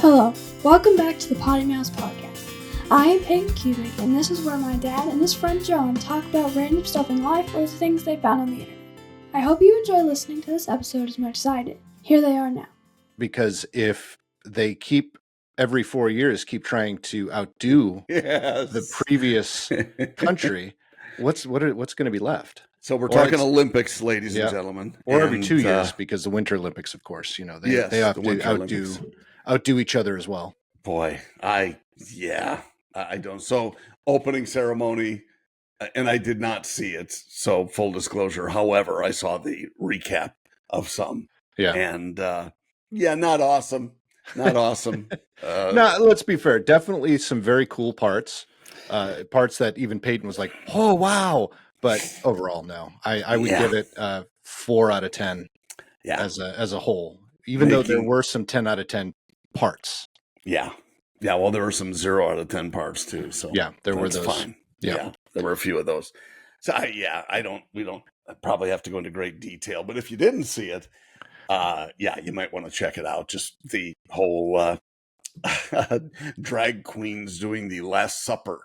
Hello, welcome back to the PoddiMouths podcast. I am Peyton Cubic, and this is where my dad and his friend John talk about random stuff in life or the things they found on the internet. I hope you enjoy listening to this episode as much as I did. Here they are now. Because if they keep every 4 years keep trying to outdo the previous country, what's going to be left? So we're talking Olympics, ladies and gentlemen, or every 2 years, because the Winter Olympics, of course, they have to outdo each other as well. Boy, I don't. So opening ceremony, and I did not see it. So full disclosure. However, I saw the recap of some. Yeah, and not awesome. Not awesome. No, let's be fair. Definitely some very cool parts. Parts that even Peyton was like, "Oh wow!" But overall, no. I would give it 4 out of 10. Yeah, as a whole, even though there were some 10 out of 10 parts. Yeah. Well, there were some 0 out of 10 parts too. So yeah, there were those. Fine. Yeah, there were a few of those. So we don't probably have to go into great detail, but if you didn't see it, you might want to check it out. Just the whole drag queens doing the Last Supper.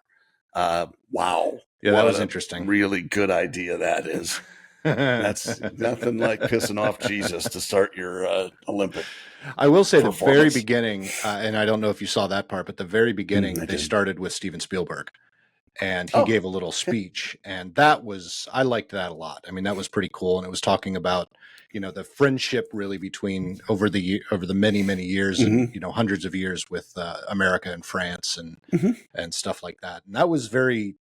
Wow. Yeah, that was interesting. Really good idea that is. That's nothing like pissing off Jesus to start your Olympic. I will say the very beginning, and I don't know if you saw that part, but the very beginning, they started with Steven Spielberg. And he gave a little speech, and I liked that a lot. I mean, that was pretty cool. And it was talking about, the friendship really between over the many, many years and, hundreds of years with America and France and stuff like that. And that was very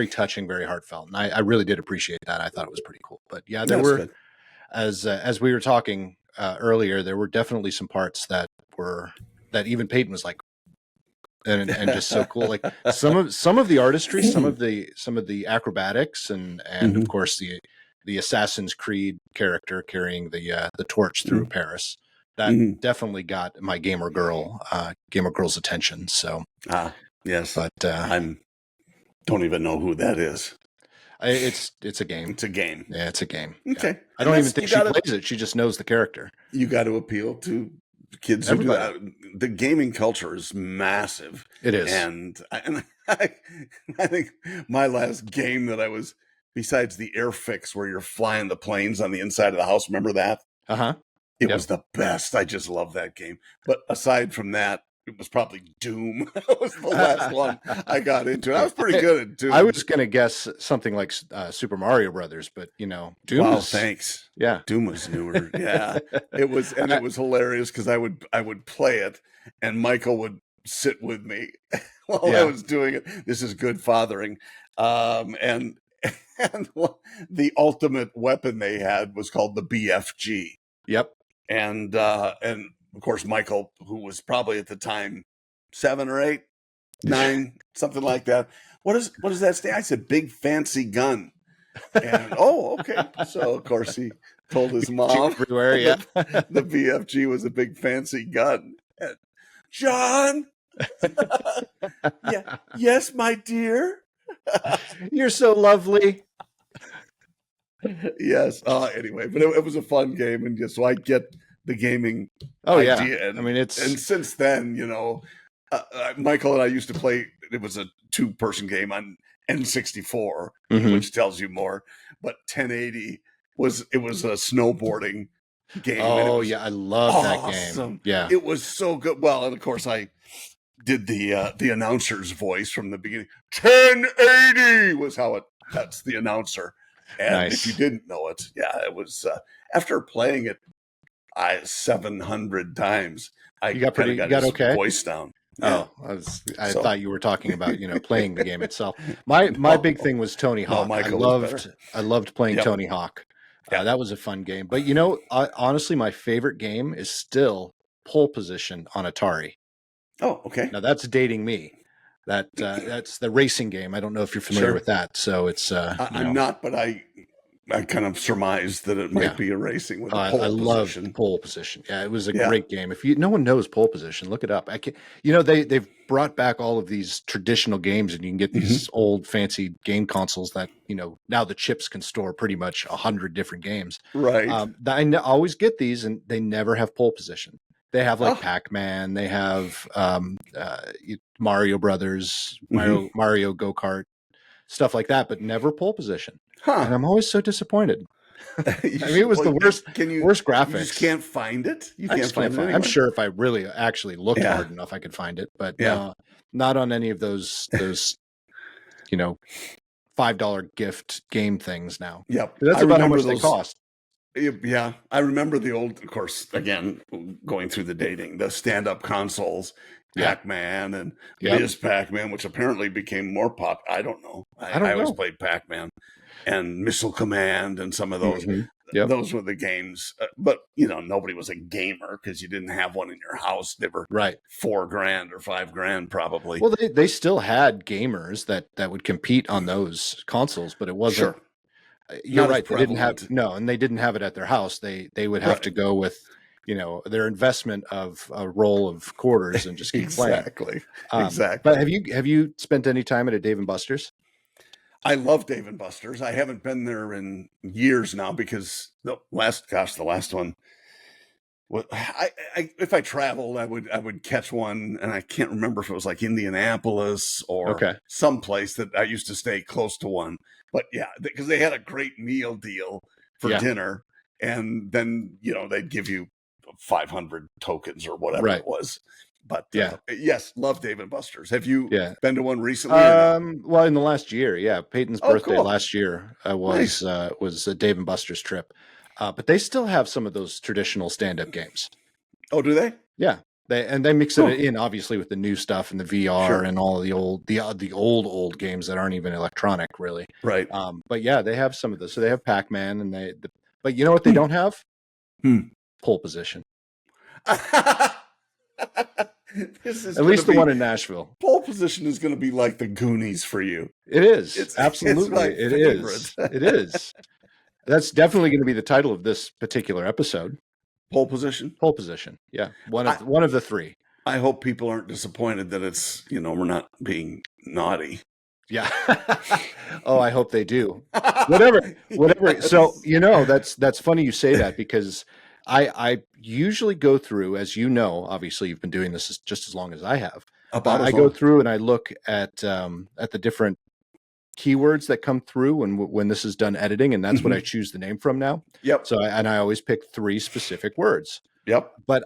touching, very heartfelt. And I really did appreciate that. I thought it was pretty cool. But yeah, there were, as we were talking earlier, there were definitely some parts that even Peyton was like, and just so cool. Like some of the artistry, some of the acrobatics, and of course the Assassin's Creed character carrying the torch through Paris. That definitely got my gamer girl's attention. So yes, but I don't even know who that is. It's a game. It's a game. Yeah, it's a game. Okay, yeah. I don't even think she plays it. She just knows the character. You got to appeal to kids who do that. The gaming culture is massive. It is. And I think my last game that I was, besides the Airfix where you're flying the planes on the inside of the house, remember that? Uh-huh. It was the best. I just love that game. But aside from that, it was probably Doom. That was the last one I got into. I was pretty good at Doom. I was going to guess something like Super Mario Brothers, but Doom. Wow, thanks. Yeah, Doom was newer. Yeah, it was, and it was hilarious because I would play it, and Michael would sit with me while I was doing it. This is good fathering, and the ultimate weapon they had was called the BFG. Yep, and of course, Michael, who was probably at the time 7 or 8, 9, something like that. What does that stand? I said, big fancy gun. And okay. So of course he told his mom everywhere, the BFG was a big fancy gun. And, John, yes, my dear. You're so lovely. Yes. Anyway, but it was a fun game, and so I get the gaming idea. And, I mean, and since then, Michael and I used to play. It was a 2-person game on N64, which tells you more. But 1080 was a snowboarding game. Oh I love that game. Yeah, it was so good. Well, and of course I did the announcer's voice from the beginning. 1080 was that's the announcer. And nice. If you didn't know it, it was after playing it 700 times. I got his voice down. Yeah. Oh, I thought you were talking about playing the game itself. My big thing was Tony Hawk. I loved playing Tony Hawk. That was a fun game. But honestly, my favorite game is still Pole Position on Atari. Oh, okay. Now that's dating me. That's the racing game. I don't know if you're familiar with that. So it's I'm not, but I kind of surmised that it might be a racing with a pole position. I love Pole Position. Yeah, it was a great game. If no one knows Pole Position, look it up. I can they've brought back all of these traditional games, and you can get these old fancy game consoles that now the chips can store pretty much 100 different games. Right. I always get these, and they never have Pole Position. They have like Pac-Man. They have Mario Brothers, Mario Go-Kart, stuff like that, but never pole position. And I'm always so disappointed. I mean, it was the worst graphics. You just can't find it? You can't find it anywhere? I'm sure if I really actually looked hard enough, I could find it. But no, not on any of those $5 gift game things now. Yep. That's about how much they cost. Yeah. I remember the old, of course, again, going through the dating, the stand-up consoles, Pac-Man and Ms. Pac-Man, which apparently became more pop. I don't know. I always played Pac-Man and Missile Command and some of those. Those were the games. But, nobody was a gamer because you didn't have one in your house. They were $4,000 or $5,000 probably. Well, they still had gamers that would compete on those consoles, but it wasn't. Sure. You're right. They didn't have and they didn't have it at their house. They would have to go with their investment of a roll of quarters and just keep playing. Exactly. But have you spent any time at a Dave & Buster's? I love Dave & Buster's. I haven't been there in years now because the last one. Well, if I traveled, I would catch one, and I can't remember if it was like Indianapolis or someplace that I used to stay close to one. But yeah, because they had a great meal deal for dinner, and then they'd give you 500 tokens or whatever it was. But yes, love Dave & Buster's. Have you been to one recently? Well, in the last year, Peyton's birthday last year was a Dave & Buster's trip. But they still have some of those traditional stand-up games. Oh, do they? Yeah, they mix it in obviously with the new stuff and the VR and all of the old games that aren't even electronic, really. Right. But yeah, they have some of this. So they have Pac-Man, and but you know what they don't have? Pole position. At least the one in Nashville. Pole position is going to be like the Goonies for you. It is. Absolutely. It is. It is. That's definitely going to be the title of this particular episode. Pole position? Pole position. Yeah. One of the three. I hope people aren't disappointed that it's, we're not being naughty. Yeah. Oh, I hope they do. Whatever. Yes. So, that's funny you say that because I usually go through, as you know, obviously you've been doing this just as long as I have. I go through and I look at the different keywords that come through when this is done editing, and that's what I choose the name from now. Yep. So I always pick 3 specific words. Yep. But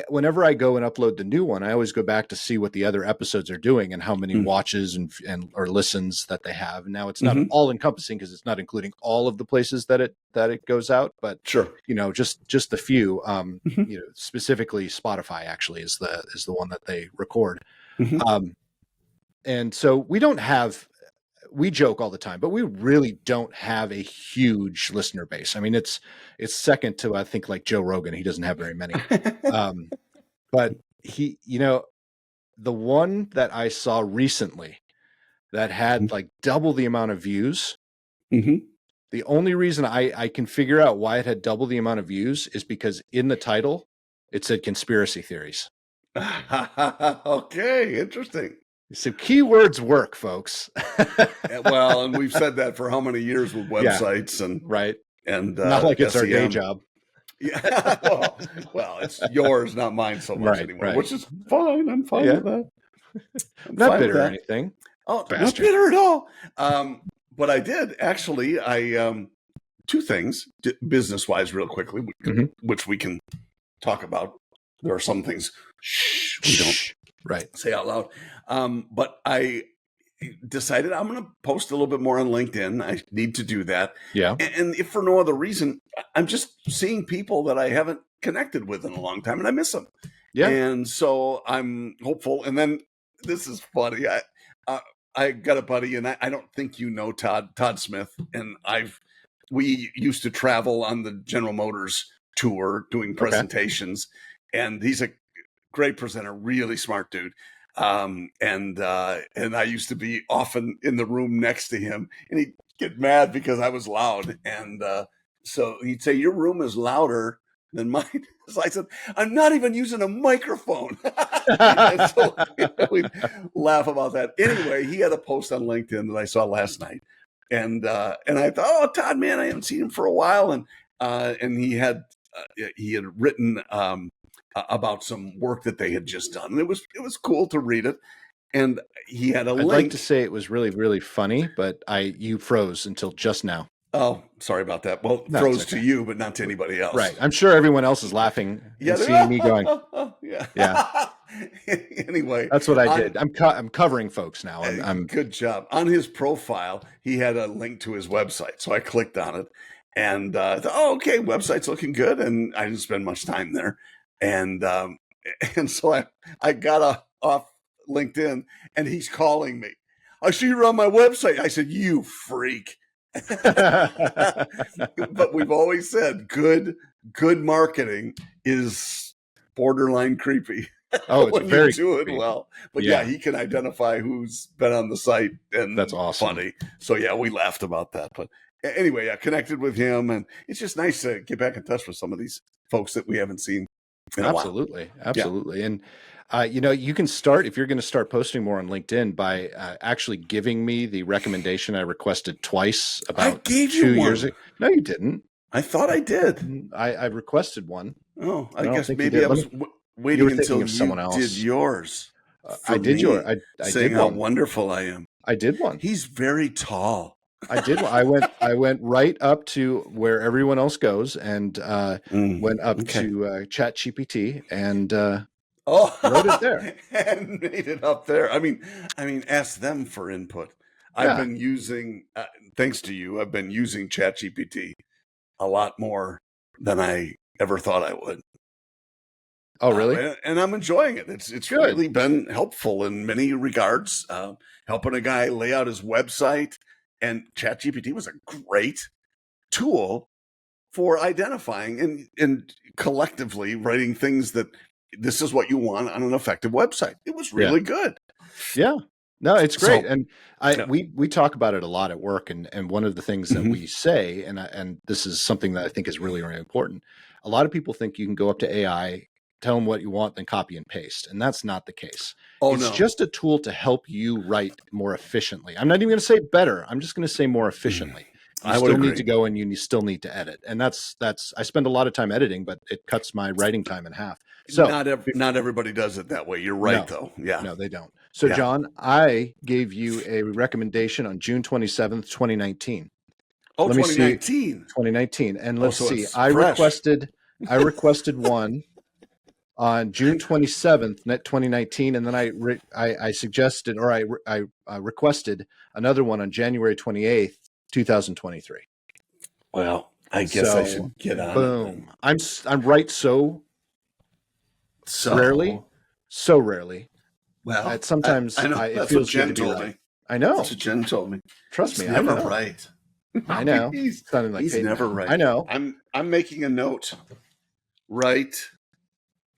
whenever I go and upload the new one, I always go back to see what the other episodes are doing and how many watches and or listens that they have. And now it's not all encompassing because it's not including all of the places that it goes out, but just the few. Specifically Spotify actually is the one that they record. And so we joke all the time, but we really don't have a huge listener base. I mean, it's second to, I think, like Joe Rogan. He doesn't have very many. But he, the one that I saw recently that had like double the amount of views. The only reason I can figure out why it had double the amount of views is because in the title, it said conspiracy theories. Okay. Interesting. So keywords work, folks. Well, and we've said that for how many years with websites and not like it's SEM. our day job. Yeah. Well, it's yours, not mine so much anymore, which is fine. I'm fine with that. I'm not bitter or anything. Oh, not bitter at all. But I did actually. I 2 things business-wise, real quickly, which we can talk about. There are some things we don't say out loud. But I decided I'm going to post a little bit more on LinkedIn. I need to do that. Yeah. And if for no other reason, I'm just seeing people that I haven't connected with in a long time and I miss them. Yeah. And so I'm hopeful. And then this is funny. I got a buddy, and I don't think you know Todd Smith. And we used to travel on the General Motors tour doing presentations. And he's a great presenter, really smart dude. And I used to be often in the room next to him, and he'd get mad because I was loud. And so he'd say, "Your room is louder than mine." So I said, "I'm not even using a microphone." And so we'd laugh about that. Anyway, he had a post on LinkedIn that I saw last night. And I thought, "Oh, Todd, man, I haven't seen him for a while." And he had written about some work that they had just done. And it was cool to read it. And he had a link. I'd like to say it was really, really funny, but you froze until just now. Oh, sorry about that. Well, no, froze to you, but not to anybody else. Right. I'm sure everyone else is laughing and seeing me going, yeah. Anyway. That's what I did. I'm covering folks now. I'm Good job. On his profile, he had a link to his website. So I clicked on it and thought, oh, okay, website's looking good. And I didn't spend much time there. And so I got off LinkedIn and he's calling me. I see you're on my website. I said, you freak. But we've always said good marketing is borderline creepy. Oh, it's very do it well. But yeah, he can identify who's been on the site, and that's awesome. Funny. So yeah, we laughed about that. But anyway, I connected with him, and it's just nice to get back in touch with some of these folks that we haven't seen in a while. Absolutely. And you can start, if you're going to start posting more on LinkedIn, by actually giving me the recommendation I requested twice about 2 years ago. No, you didn't. I thought I did. I requested one. Oh, I guess maybe I was waiting until you someone else did yours. I did yours. I saying did how one. wonderful I am. I did one. He's very tall. I did. I went right up to where everyone else goes, and went up to ChatGPT and wrote it there and made it up there. I mean, ask them for input. Yeah. I've been using, thanks to you, I've been using ChatGPT a lot more than I ever thought I would. Oh, really? And I'm enjoying it. It's really been helpful in many regards. Helping a guy lay out his website. And ChatGPT was a great tool for identifying and collectively writing things that this is what you want on an effective website. It was really good. Yeah. No, it's great. So, and we talk about it a lot at work. And one of the things that we say, and this is something that I think is really, really important. A lot of people think you can go up to AI, tell them what you want, then copy and paste. And that's not the case. It's just a tool to help you write more efficiently. I'm not even going to say better. I'm just going to say more efficiently. You still need to go and you still need to edit. And that's I spend a lot of time editing, but it cuts my writing time in half. So not everybody does it that way. You're right, though. Yeah. No, they don't. So John, I gave you a recommendation on June 27th, 2019. Oh, Let 2019. 2019. And let's see. I requested one on June 27th, 2019, and then I suggested, or I requested another one on January 28th, 2023. Well, I guess I should get on. Boom! I'm right so rarely. Well, sometimes I know. It feels good to be right. I know. That's what Jen told me. Trust me, never right. I know. He's like never right. I know. I'm making a note. Right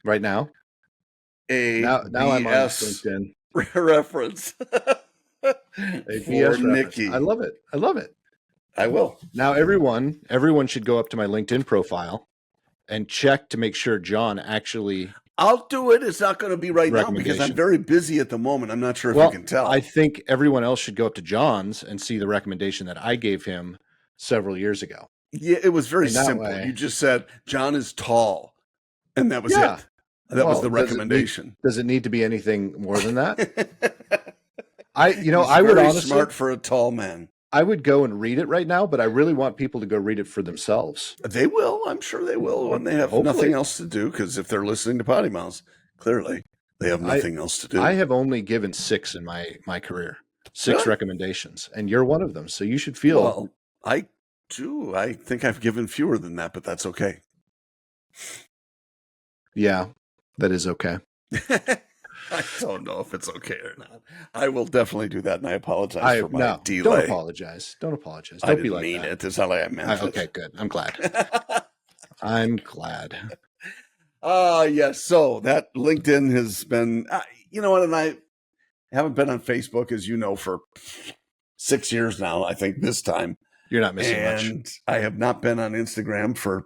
now. Now I'm on LinkedIn reference. A BS Nikki. I love it. I will. Now everyone should go up to my LinkedIn profile and check to make sure John actually. I'll do it. It's not going to be right now because I'm very busy at the moment. I'm not sure if you can tell. I think everyone else should go up to John's and see the recommendation that I gave him several years ago. Yeah, it was very simple. You just said John is tall, and that was it. That was the recommendation. Does it need to be anything more than that? I would honestly, smart for a tall man. I would go and read it right now, but I really want people to go read it for themselves. They will. I'm sure they will when they have nothing else to do. Because if they're listening to PoddiMouths, clearly they have nothing else to do. I have only given 6 in my career, 6 recommendations, and you're one of them. So you should feel. Well, I do. I think I've given fewer than that, but that's okay. Yeah, that is okay. I don't know if it's okay or not. I will definitely do that, and I apologize for my delay. Don't apologize. Don't be like mean that. It. It's not like I meant it. Okay, good. I'm glad. I'm glad. Yes. So that LinkedIn has been, you know what, and I haven't been on Facebook, as you know, for 6 years now, I think this time. You're not missing much. And I have not been on Instagram for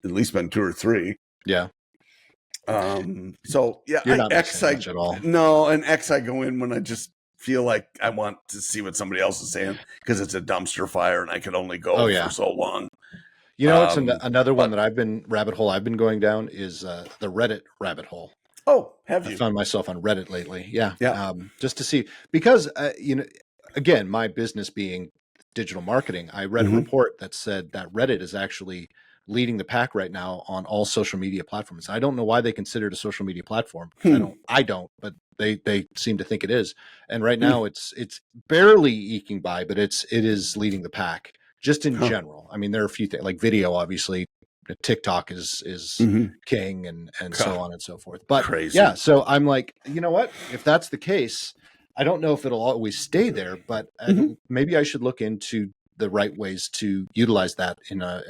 at least been 2 or 3. Yeah. So yeah, you're not missing much at all. No, and X I go in when I just feel like I want to see what somebody else is saying because it's a dumpster fire and I can only go for so long. You know, it's another one that I've been going down is the Reddit rabbit hole. Oh, have you? I found myself on Reddit lately. Yeah. Yeah. Just to see, because, again, my business being digital marketing, I read a report that said that Reddit is actually leading the pack right now on all social media platforms. I don't know why they consider it a social media platform. I don't, but they seem to think it is. And right now it's barely eking by, but it is leading the pack just in general. I mean, there are a few things like video, obviously. TikTok is king and so on and so forth. But crazy. Yeah, so I'm like, you know what? If that's the case, I don't know if it'll always stay there, but maybe I should look into the right ways to utilize that in a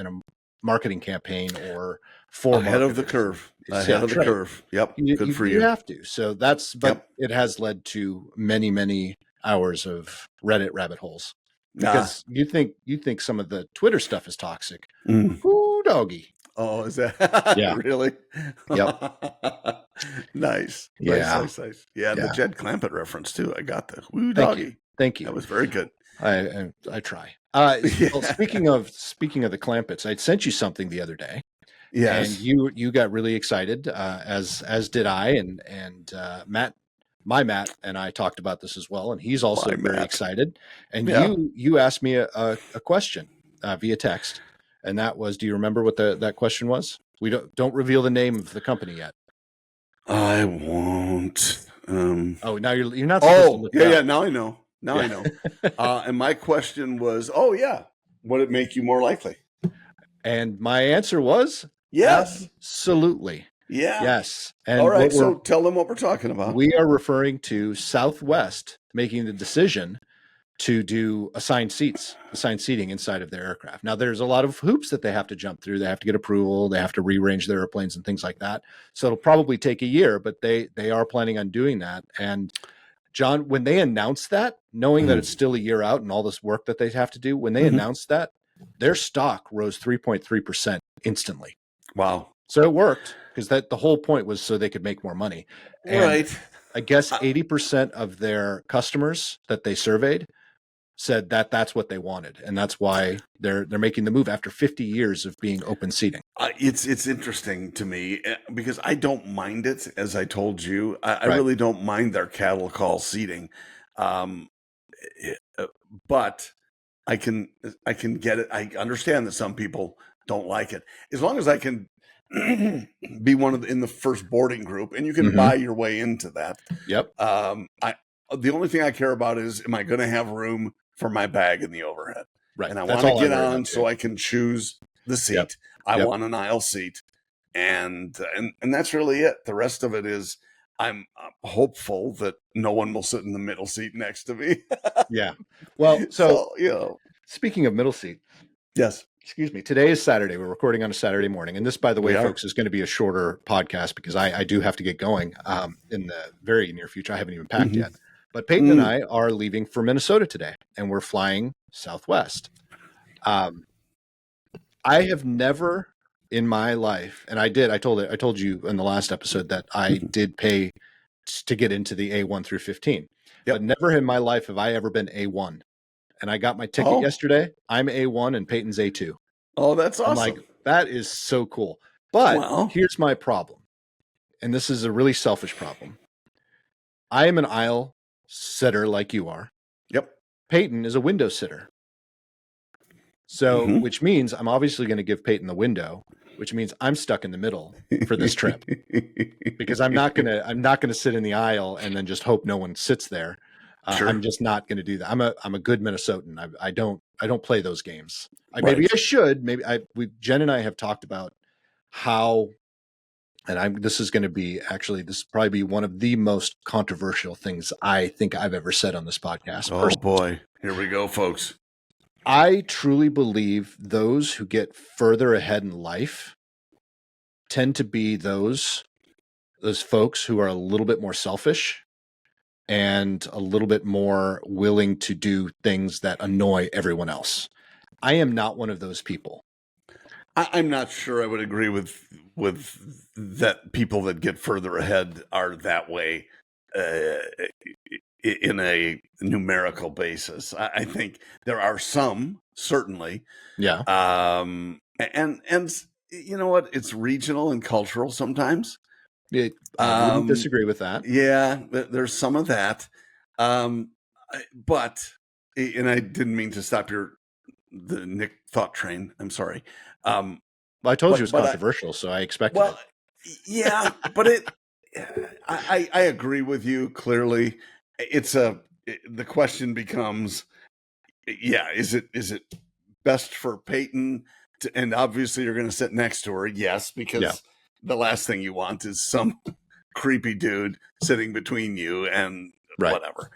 marketing campaign or for ahead of the curve. Ahead of the curve. Yep. Good for you. You have to. So it has led to many hours of Reddit rabbit holes. Because you think some of the Twitter stuff is toxic. Ooh, doggy. Oh, is that really? Yep. Nice. Yeah. Nice. Yeah, the Jed Clampett reference too. I got the woo doggy. Thank you. That was very good. I try. Well, speaking of the Clampetts, I sent you something the other day. Yes. And you got really excited, as did I, and Matt and I talked about this as well, and he's also very excited. And you asked me a question via text, and that was, do you remember what that question was? We don't reveal the name of the company yet. I won't. Oh, now you're not supposed to look it up. Yeah. Now I know. I know. And my question was, would it make you more likely? And my answer was yes, absolutely. Yeah. Yes. And all right. So tell them what we're talking about. We are referring to Southwest making the decision to do assigned seating inside of their aircraft. Now, there's a lot of hoops that they have to jump through. They have to get approval. They have to rearrange their airplanes and things like that. So it'll probably take a year, but they are planning on doing that. And John, when they announced that, knowing that it's still a year out and all this work that they have to do, when they announced that, their stock rose 3.3% instantly. Wow. So it worked, because the whole point was so they could make more money. And right. I guess 80% of their customers that they surveyed said that that's what they wanted, and that's why they're making the move after 50 years of being open seating. It's interesting to me because I don't mind it, as I told you. I really don't mind their cattle call seating, but I can get it. I understand that some people don't like it. As long as I can be in the first boarding group, and you can buy your way into that. Yep. The only thing I care about is, am I going to have room for my bag in the overhead? Right. And I want to get on so I can choose the seat. Yep. I want an aisle seat, and that's really it. The rest of it is, I'm hopeful that no one will sit in the middle seat next to me. Yeah. Well, so speaking of middle seat. Yes. Excuse me. Today is Saturday. We're recording on a Saturday morning. And this, by the way, folks, is going to be a shorter podcast because I do have to get going in the very near future. I haven't even packed yet. But Peyton and I are leaving for Minnesota today, and we're flying Southwest. I have never in my life, and I told you in the last episode that I did pay to get into the A1 through 15. Yep. But never in my life have I ever been A1. And I got my ticket yesterday. I'm A1 and Peyton's A2. Oh, that's awesome. I'm like, that is so cool. But here's my problem. And this is a really selfish problem. I am an aisle sitter like you are. Yep. Peyton is a window sitter. So, which means I'm obviously going to give Peyton the window, which means I'm stuck in the middle for this trip. Because I'm not going to sit in the aisle and then just hope no one sits there. I'm just not going to do that. I'm a good Minnesotan. I don't play those games. Maybe I should. Maybe Jen and I have talked about how, and this is probably be one of the most controversial things I think I've ever said on this podcast. Oh boy, here we go, folks. I truly believe those who get further ahead in life tend to be those folks who are a little bit more selfish and a little bit more willing to do things that annoy everyone else. I am not one of those people. I'm not sure I would agree with that. People that get further ahead are that way in a numerical basis. I think there are some, certainly. Yeah. And you know what? It's regional and cultural sometimes. I wouldn't disagree with that. Yeah, there's some of that. But, and I didn't mean to stop the Nick thought train. I'm sorry. Well, I told you it was controversial, so I expected it. Yeah, but I agree with you clearly. The question becomes, is it best for Peyton and obviously you're going to sit next to her? Yes, because the last thing you want is some creepy dude sitting between you and whatever.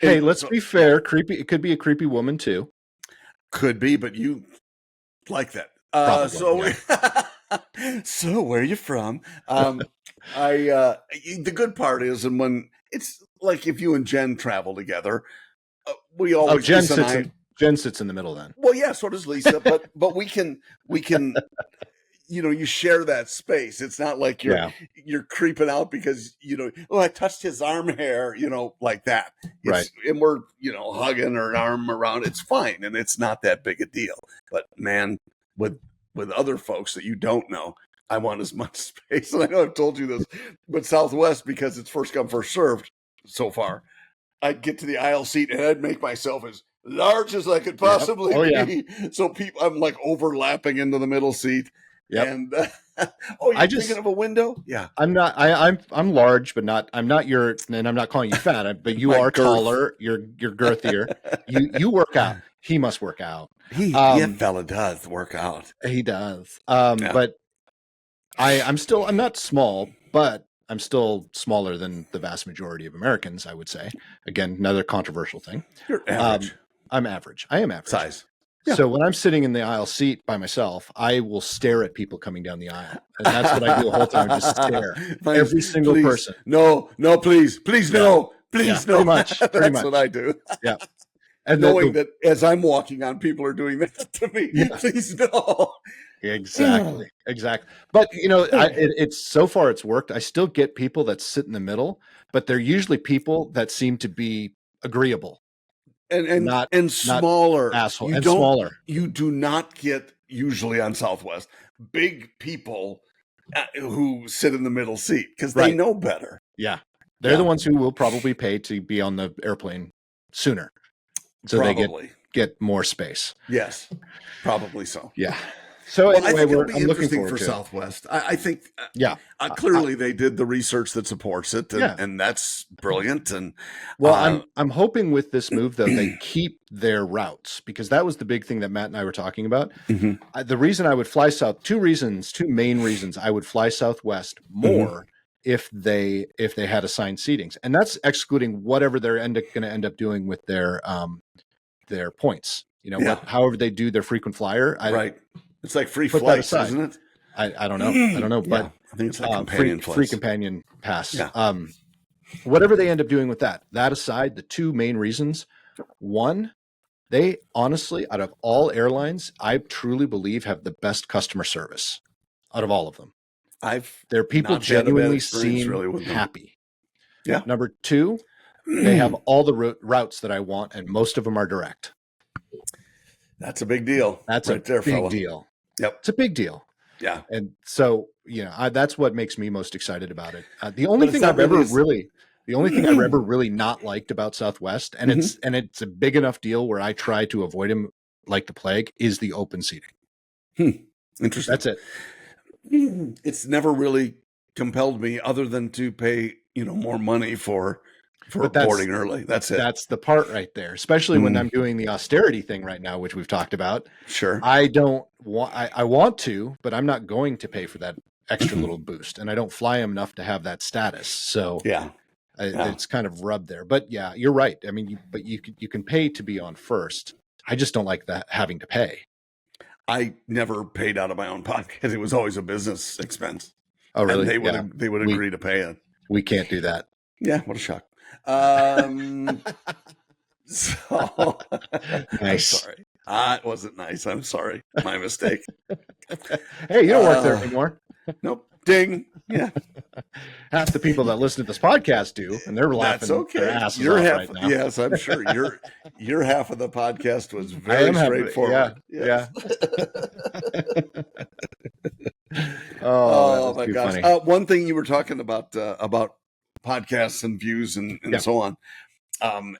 Hey, let's be fair. Creepy. It could be a creepy woman too. Could be, but you like that. So where are you from? The good part is, and when it's like if you and Jen travel together, we always Jen sits in the middle then. Well, yeah, so does Lisa, but we can you share that space. It's not like you're creeping out because I touched his arm hair, like that. And we're hugging her arm around. It's fine, and it's not that big a deal. But man, with other folks that you don't know, I want as much space. And I know I've told you this, but Southwest, because it's first come first served so far, I'd get to the aisle seat and I'd make myself as large as I could possibly be. So I'm like overlapping into the middle seat. Yep. And you're thinking of a window? Yeah. I'm not. I'm large, but not. I'm not your. And I'm not calling you fat. But you are taller. You're girthier. You work out. He must work out. That fella does work out. He does. But I'm not small, but I'm still smaller than the vast majority of Americans, I would say. Again, another controversial thing. You're average. I'm average. I am average. Size. Yeah. So when I'm sitting in the aisle seat by myself, I will stare at people coming down the aisle. And that's what I do the whole time, just stare. Every single person. No, please, no. Please, no. Pretty much. That's what I do. Yeah. And knowing that as I'm walking on, people are doing that to me. Yeah. Please, no. Exactly. But it's so far it's worked. I still get people that sit in the middle, but they're usually people that seem to be agreeable. And smaller asshole and smaller. You do not get usually on Southwest big people who sit in the middle seat because they know better. Yeah, they're the ones who will probably pay to be on the airplane sooner, so they get more space. Yes, probably so. Yeah. So anyway, I think it'll be I'm looking interesting for Southwest. I think, clearly they did the research that supports it, and that's brilliant. And I'm hoping with this move though they keep their routes, because that was the big thing that Matt and I were talking about. Mm-hmm. The reason I would fly south, two main reasons I would fly Southwest more if they had assigned seatings, and that's excluding whatever they're going to end up doing with their points. However they do their frequent flyer. It's like free flights, isn't it? I don't know. But I think it's like companion free companion pass. Yeah. Whatever they end up doing with that aside, the two main reasons. One, they honestly, out of all airlines, I truly believe have the best customer service out of all of them. Their people genuinely seem really happy. Yeah. Number two, they have all the routes that I want, and most of them are direct. That's a big deal. That's a big deal. Yep. It's a big deal. Yeah. And so, that's what makes me most excited about it. The only thing I've ever really not liked about Southwest, and it's a big enough deal where I try to avoid him like the plague, is the open seating. Interesting. That's it. It's never really compelled me other than to pay, more money for boarding early. That's it. That's the part right there, especially when I'm doing the austerity thing right now, which we've talked about. Sure. I want to, but I'm not going to pay for that extra little boost, and I don't fly them enough to have that status. So it's kind of rubbed there. But yeah, you're right. I mean, you can pay to be on first. I just don't like that having to pay. I never paid out of my own pocket. It was always a business expense. Oh, really? And they would agree to pay it. We can't do that. Yeah, what a shock. So nice. I'm sorry. It wasn't nice. I'm sorry. My mistake. Hey, you don't work there anymore. Nope. Ding. Yeah. Half the people that listen to this podcast do, and they're laughing their asses off right now. Yes, I'm sure your half of the podcast was very straightforward. Yeah. Oh my gosh! One thing you were talking about podcasts and views and so on,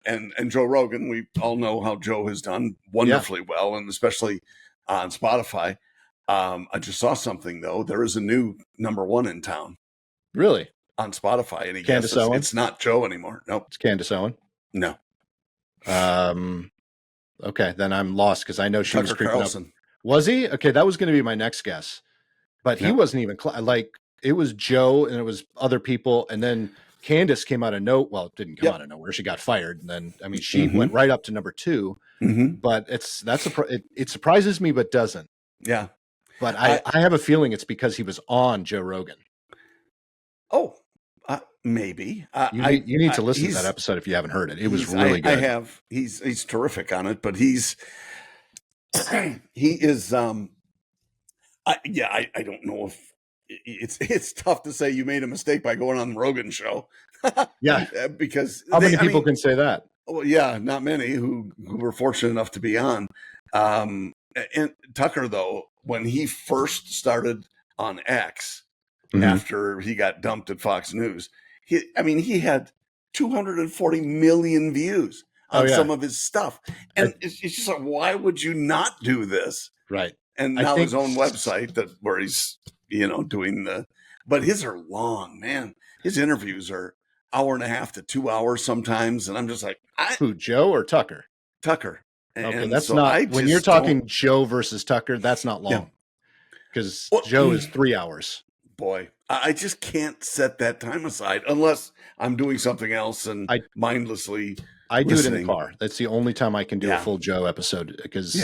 and Joe Rogan. We all know how Joe has done wonderfully well, and especially on Spotify. I just saw something though. There is a new #1 in town. Really? On Spotify, and he Candace guesses Owen? It's not Joe anymore. Nope. It's Candace Owen. No. Okay, then I'm lost because I know she was creeping Carlson. up. Was he? Okay, that was going to be my next guess, but he wasn't even like it was Joe and it was other people, and then Candace came out of it didn't come out of nowhere. She got fired, and then she went right up to #2. But it surprises me, but doesn't. Yeah. But I have a feeling it's because he was on Joe Rogan. Oh, maybe. You need to listen to that episode if you haven't heard it. It was really good. I have. He's terrific on it, but he is. I don't know if it's tough to say you made a mistake by going on the Rogan show. Yeah, because how many people can say that? Well, yeah, not many who were fortunate enough to be on. And Tucker, though, when he first started on X. After he got dumped at Fox News, he had 240 million views on some of his stuff, and it's just like, why would you not do this? Right. And now his own website where he's doing but his are long, man. His interviews are 1.5 to 2 hours sometimes, and I'm just like, who, Joe or Tucker? Tucker. Okay, and that's not when you're talking Joe versus Tucker. That's not long because Joe is 3 hours. Boy, I just can't set that time aside unless I'm doing something else and mindlessly I do listening. it in the car. That's the only time I can do a full Joe episode because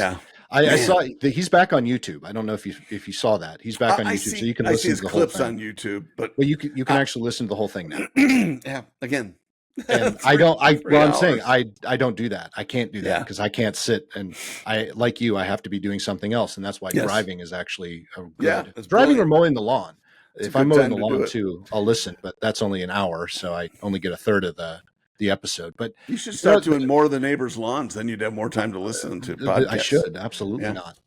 I saw he's back on YouTube. I don't know if you saw that. He's back on YouTube, so you can listen to the whole clips thing. on YouTube, but you can actually listen to the whole thing now. Yeah, again. And I don't do that. I can't do that because I can't sit and I have to be doing something else, and that's why driving is actually good. Driving or mowing the lawn. If I'm mowing the lawn too, I'll listen, but that's only an hour, so I only get a third of the episode. But you should start doing more of the neighbors' lawns, then you'd have more time to listen to podcasts. I should, absolutely not.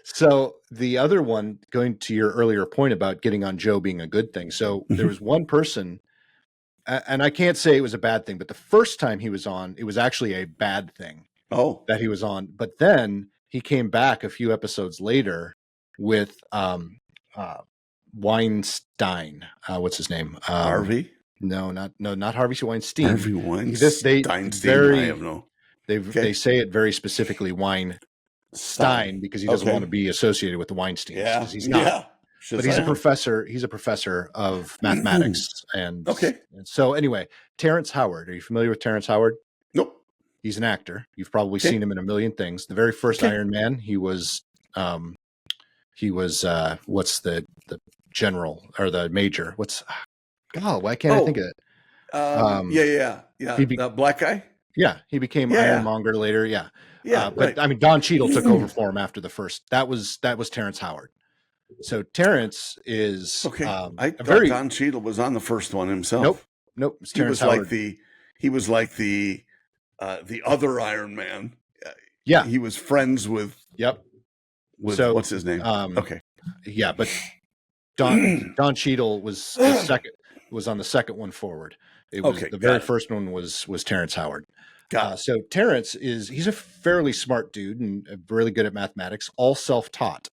So the other one, going to your earlier point about getting on Joe being a good thing. So there was one person, and I can't say it was a bad thing, but the first time he was on, it was actually a bad thing. That he was on. But then he came back a few episodes later with Weinstein. What's his name? Harvey? No, not Harvey Weinstein. Harvey Weinstein. They say it very specifically Weinstein because he doesn't want to be associated with the Weinsteins. Yeah, he's not. Yeah. But he's a professor. He's a professor of mathematics. And so anyway, Terrence Howard. Are you familiar with Terrence Howard? Nope. He's an actor. You've probably seen him in a million things. The very first Iron Man, he was what's the general or the major? Why can't I think of it? The black guy. Yeah, he became Ironmonger later. But I mean, Don Cheadle took over for him after the first. That was Terrence Howard. So Terrence is I thought Don Cheadle was on the first one himself. Nope. It's Terrence Howard. He was like the other Iron Man. He was friends with. Yep. What's his name? Yeah, but Don Cheadle was on the second one forward. It was the very first one was Terrence Howard. So Terrence he's a fairly smart dude and really good at mathematics, all self-taught.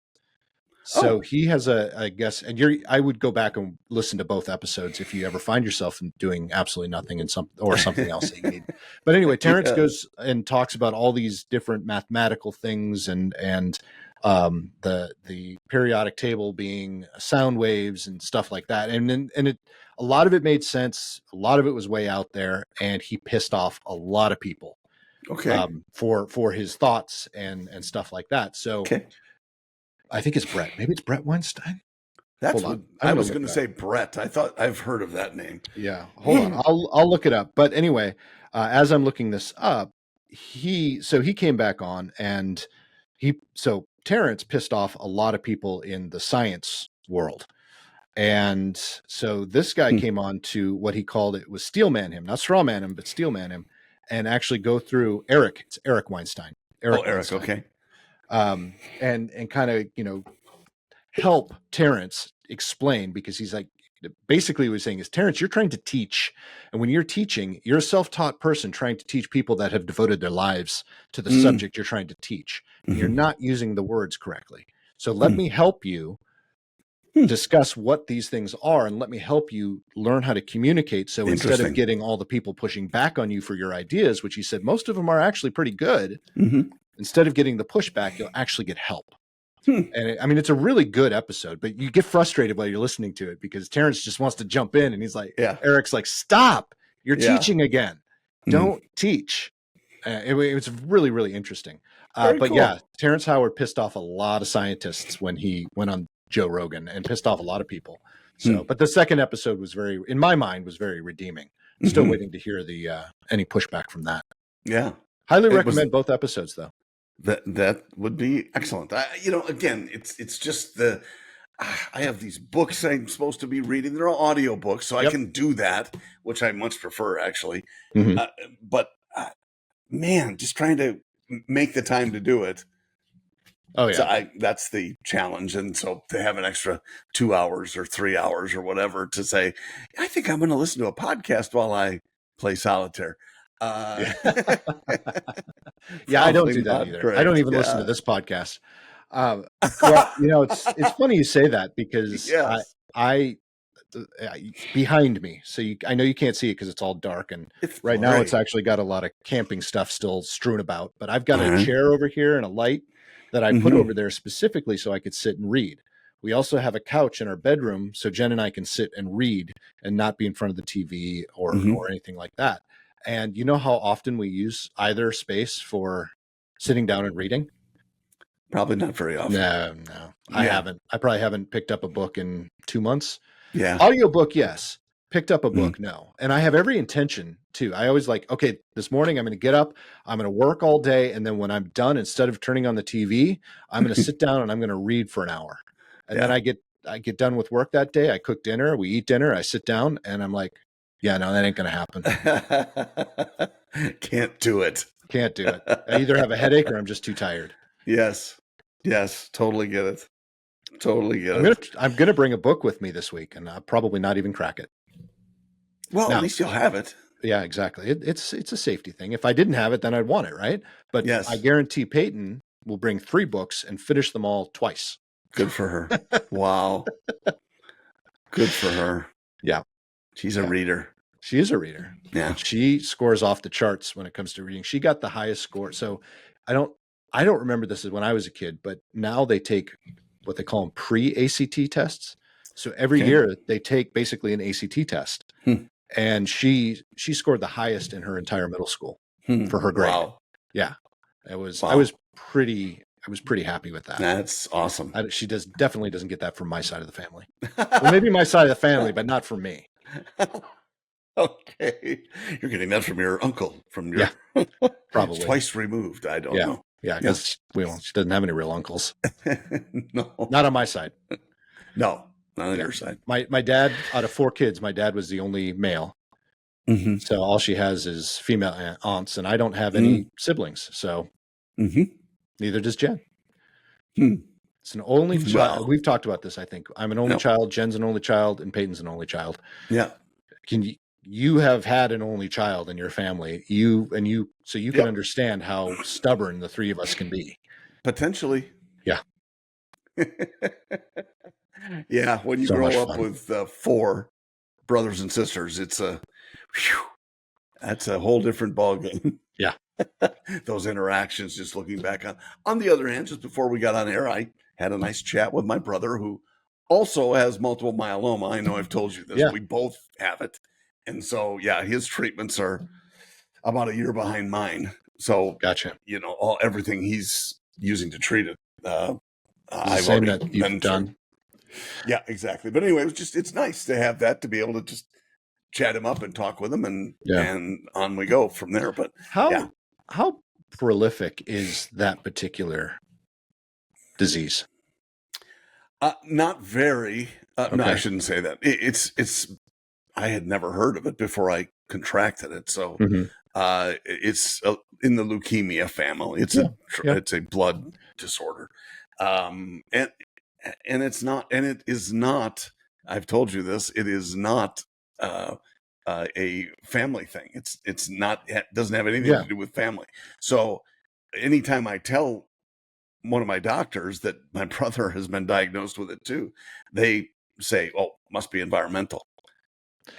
So he has I guess, and I would go back and listen to both episodes if you ever find yourself doing absolutely nothing and something else that you need. But anyway, Terrence goes and talks about all these different mathematical things and the periodic table being sound waves and stuff like that. And a lot of it made sense. A lot of it was way out there, and he pissed off a lot of people. For his thoughts and stuff like that. So I think it's Brett. Maybe it's Brett Weinstein. That's what I was going to say. Brett. I thought I've heard of that name. Yeah. Hold on. I'll look it up. But anyway, as I'm looking this up, he came back on and Terrence pissed off a lot of people in the science world. And so this guy came on to what he called it was steelman him, not strawman him, but steelman him, and actually go through Eric. It's Eric Weinstein. Eric, Weinstein. Okay. And kind of, help Terrence explain, because he's like, basically what he's saying is, Terrence, you're trying to teach. And when you're teaching, you're a self-taught person trying to teach people that have devoted their lives to the subject you're trying to teach. And you're not using the words correctly. So let me help you discuss what these things are, and let me help you learn how to communicate. So instead of getting all the people pushing back on you for your ideas, which he said most of them are actually pretty good, instead of getting the pushback, you'll actually get help. And it's a really good episode, but you get frustrated while you're listening to it because Terrence just wants to jump in, and he's like, Eric's like, stop, you're teaching again. Don't teach. It was really, really interesting. But cool. Yeah, Terrence Howard pissed off a lot of scientists when he went on Joe Rogan, and pissed off a lot of people. So, but the second episode was in my mind, was very redeeming. Still waiting to hear the any pushback from that. Yeah, highly recommend both episodes, though. That would be excellent. Again, it's just I have these books I'm supposed to be reading. They're all audio books, so I can do that, which I much prefer, actually. But man, just trying to make the time to do it. Oh yeah, so that's the challenge. And so to have an extra 2 hours or 3 hours or whatever to say, I think I'm going to listen to a podcast while I play solitaire. Yeah, I don't do that either. Great. I don't even listen to this podcast. Well, it's funny you say that, because I behind me, so I know you can't see it because it's all dark, and right now it's actually got a lot of camping stuff still strewn about, but I've got a chair over here and a light that I put over there specifically so I could sit and read. We also have a couch in our bedroom so Jen and I can sit and read and not be in front of the TV or anything like that. And you know how often we use either space for sitting down and reading? Probably not very often. No. I haven't. I probably haven't picked up a book in 2 months. Yeah. Audiobook, yes. Picked up a book, no. And I have every intention to. I always okay, this morning I'm going to get up, I'm going to work all day, and then when I'm done, instead of turning on the TV, I'm going to sit down and I'm going to read for an hour. And then I get done with work that day, I cook dinner, we eat dinner, I sit down, and I'm like, yeah, no, that ain't going to happen. Can't do it. I either have a headache or I'm just too tired. Yes, totally get it. I'm going to bring a book with me this week, and I'll probably not even crack it. Well, at least you'll have it. Yeah, exactly. It's a safety thing. If I didn't have it, then I'd want it, right? But I guarantee Peyton will bring 3 books and finish them all twice. Good for her. Wow. Good for her. Yeah. She's a reader. She is a reader. Yeah. She scores off the charts when it comes to reading. She got the highest score. So I don't remember this as when I was a kid, but now they take what they call them pre-ACT tests. So every year they take basically an ACT test. And she scored the highest in her entire middle school for her grade. Wow. Yeah. I was pretty happy with that. That's awesome. She definitely doesn't get that from my side of the family. Well, maybe my side of the family, but not from me. Okay. You're getting that from your uncle, from your probably twice removed. I don't know. Yeah, because she doesn't have any real uncles. No. Not on my side. No. Not on your side. My dad, out of 4 kids, my dad was the only male. So all she has is female aunts, and I don't have any siblings. So neither does Jen. It's an only child. We've talked about this, I think. I'm an only child, Jen's an only child, and Peyton's an only child. Yeah. You have had an only child in your family. You can understand how stubborn the 3 of us can be. Potentially. Yeah. Yeah, when you grow up with 4 brothers and sisters, that's a whole different ballgame. Yeah. Those interactions, just looking back on. On the other hand, just before we got on air, I had a nice chat with my brother who also has multiple myeloma. I know I've told you this. Yeah. We both have it. And so, his treatments are about a year behind mine. So, gotcha. Everything he's using to treat it, I've already that you've done. Yeah, exactly. But anyway, it's nice to have that, to be able to just chat him up and talk with him, and on we go from there. But how prolific is that particular disease? Not very. Okay. No, I shouldn't say that. It's. I had never heard of it before I contracted it. So it's in the leukemia family. It's a blood disorder, and it's not. And it is not. I've told you this. It is not a family thing. It's not. It doesn't have anything to do with family. So anytime I tell one of my doctors that my brother has been diagnosed with it too, they say, "Oh, must be environmental."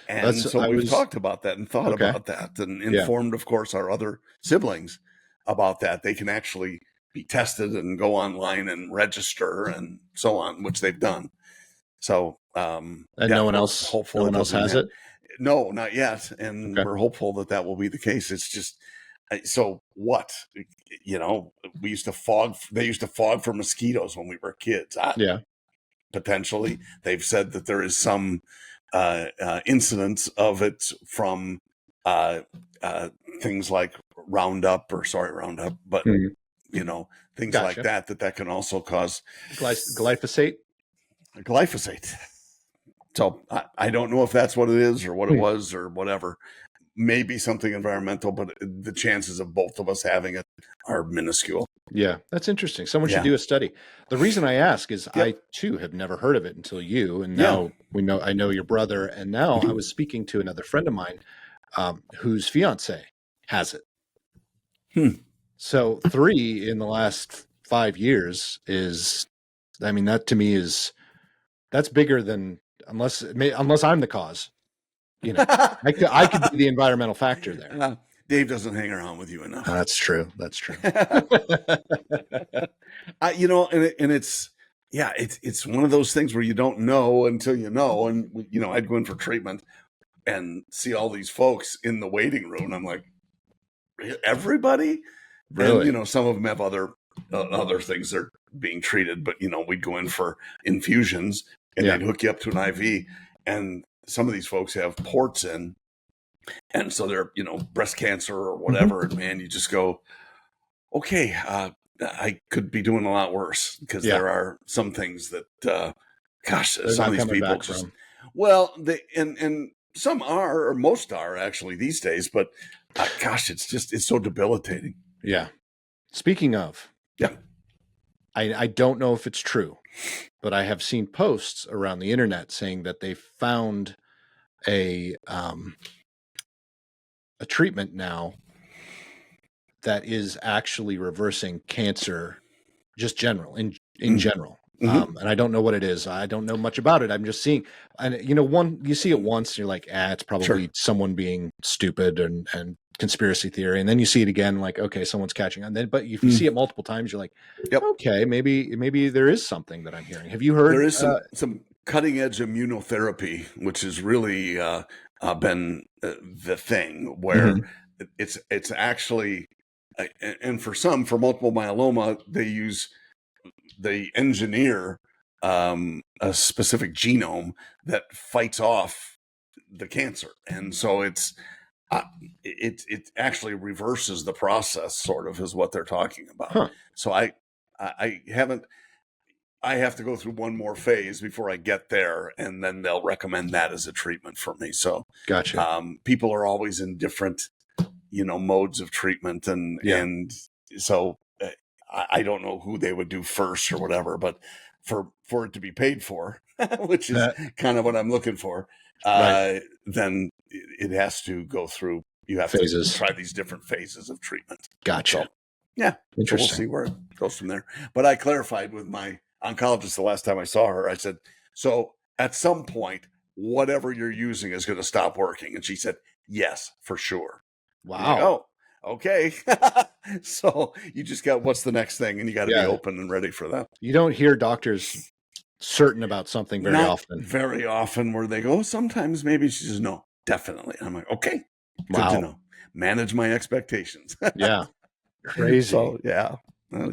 And so we've talked about that and thought about that and informed, of course, our other siblings about that. They can actually be tested and go online and register and so on, which they've done. So, and no one else has it? No, not yet. And we're hopeful that will be the case. It's just, so what, they used to fog for mosquitoes when we were kids. Potentially. They've said that there is some incidents of it from things like Roundup, but things like that can also cause glyphosate. So I don't know if that's what it is or what it was or whatever. Maybe something environmental, but the chances of both of us having it are minuscule. Yeah, that's interesting. Someone should do a study. The reason I ask is I too have never heard of it until you, and now I know your brother, and now I was speaking to another friend of mine whose fiance has it. So 3 in the last 5 years is, I mean, that to me that's bigger than unless I'm the cause. I could be the environmental factor there. Dave doesn't hang around with you enough. That's true. And it's one of those things where you don't know until you know. And I'd go in for treatment and see all these folks in the waiting room. And I'm like, everybody? Really? And some of them have other things they're being treated, but we'd go in for infusions and they'd hook you up to an IV, and some of these folks have ports in, and so they're breast cancer or whatever. And man, you just go, okay, I could be doing a lot worse, because there are some things that some of these people just and some are, or most are actually these days, but it's so debilitating. Speaking of, I don't know if it's true, but I have seen posts around the internet saying that they found a treatment now that is actually reversing cancer, just in general. And I don't know what it is. I don't know much about it. I'm just seeing, and you see it once, and you're like, it's probably someone being stupid and conspiracy theory. And then you see it again, like, okay, someone's catching on. But if you see it multiple times, you're like, okay, maybe there is something that I'm hearing. Have you heard? There is some cutting edge immunotherapy, which has really been the thing where it's actually, and for multiple myeloma, they engineer a specific genome that fights off the cancer, and so it actually reverses the process, sort of, is what they're talking about. So I have to go through one more phase before I get there, and then they'll recommend that as a treatment for me. So gotcha. People are always in different modes of treatment, and so I don't know who they would do first or whatever, but for it to be paid for, which is kind of what I'm looking for, then it has to go through. You have to try these different phases of treatment. Gotcha. So, so we'll see where it goes from there. But I clarified with my oncologist the last time I saw her. I said, so at some point, whatever you're using is going to stop working. And she said, yes, for sure. Wow. Okay. So you just got, what's the next thing? And you got to be open and ready for that. You don't hear doctors certain about something very often where they go, sometimes maybe. She says, no, definitely. I'm like, okay, good to know. Manage my expectations. Crazy. So it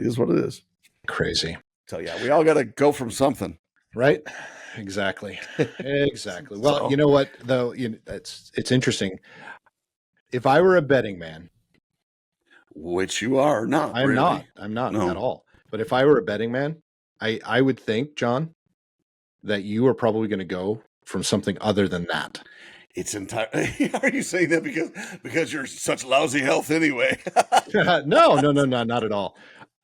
is what it is. Crazy. So we all got to go from something. Right. Exactly. Well, you know what though? It's interesting. If I were a betting man, which you are not, I'm not at all. But if I were a betting man, I would think, John, that you are probably going to go from something other than that. It's entirely. Are you saying that because you're such lousy health anyway? No, not at all.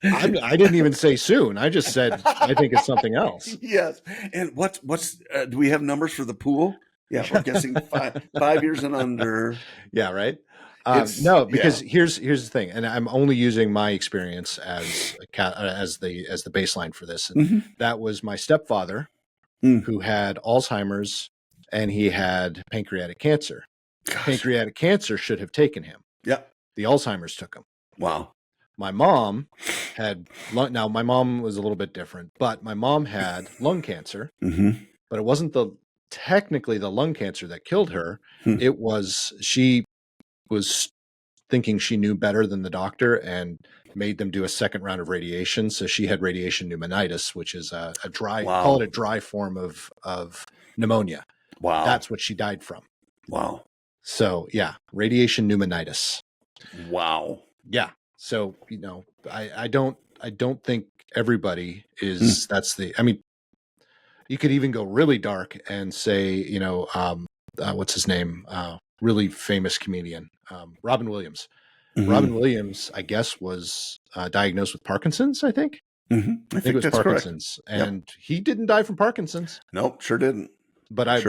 I didn't even say soon. I just said I think it's something else. Yes. And what's do we have numbers for the pool? Yeah, we're guessing 5 years and under. Yeah, right. No, because here's the thing, and I'm only using my experience as the baseline for this. And that was my stepfather, who had Alzheimer's, and he had pancreatic cancer. Gosh. Pancreatic cancer should have taken him. Yeah. The Alzheimer's took him. Wow. My mom had now my mom was a little bit different, but my mom had lung cancer, but it wasn't technically the lung cancer that killed her. It was, she was thinking she knew better than the doctor and made them do a second round of radiation. So she had radiation pneumonitis, which is a dry, call it a dry form of pneumonia. Wow. That's what she died from. Wow. So yeah, radiation pneumonitis. Wow. Yeah. So, I don't think everybody is, I mean, you could even go really dark and say, what's his name? Really famous comedian, Robin Williams. Robin Williams, I guess, was diagnosed with Parkinson's, I think. I think it was Parkinson's. Correct. And he didn't die from Parkinson's. Nope, sure didn't. But I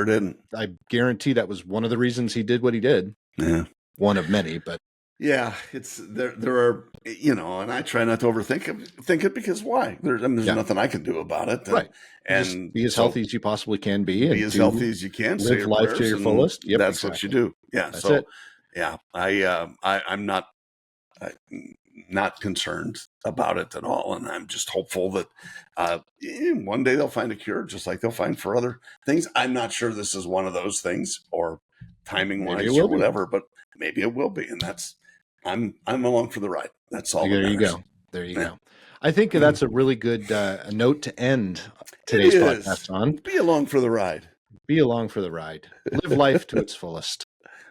guarantee that was one of the reasons he did what he did. Yeah. One of many, but. Yeah, it's there are, and I try not to think it because why? There's nothing I can do about it. Right. And just be as healthy as you possibly can be. Be as healthy as you can. Live life to your fullest. Yep, that's exactly what you do. Yeah. That's it. Yeah, I'm not concerned about it at all. And I'm just hopeful that one day they'll find a cure, just like they'll find for other things. I'm not sure this is one of those things or timing wise or whatever, but maybe it will be. And I'm along for the ride. That's all. There you go. I think that's a really good note to end today's podcast on. Be along for the ride. Be along for the ride. Live life to its fullest.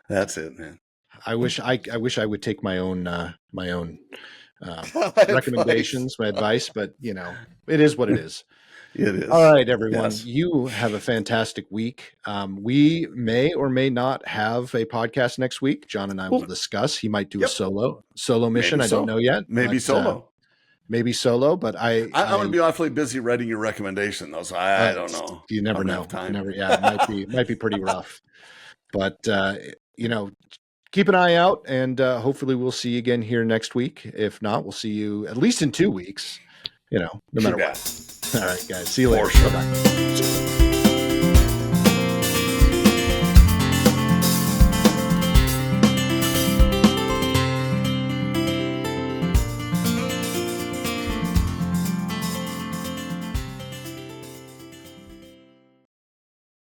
That's it, man. I wish I would take my own recommendations, my advice, but it is what it is. It is. All right, everyone. Yes. You have a fantastic week. We may or may not have a podcast next week. John and I will discuss. He might do a solo mission. I don't know yet. Maybe solo. Maybe solo, but I'm going to be awfully busy writing your recommendation, though. So I don't know. You never know. It might be pretty rough. But keep an eye out, and hopefully we'll see you again here next week. If not, we'll see you at least in 2 weeks. No matter what. All right, guys. See you later. Sure. Bye-bye.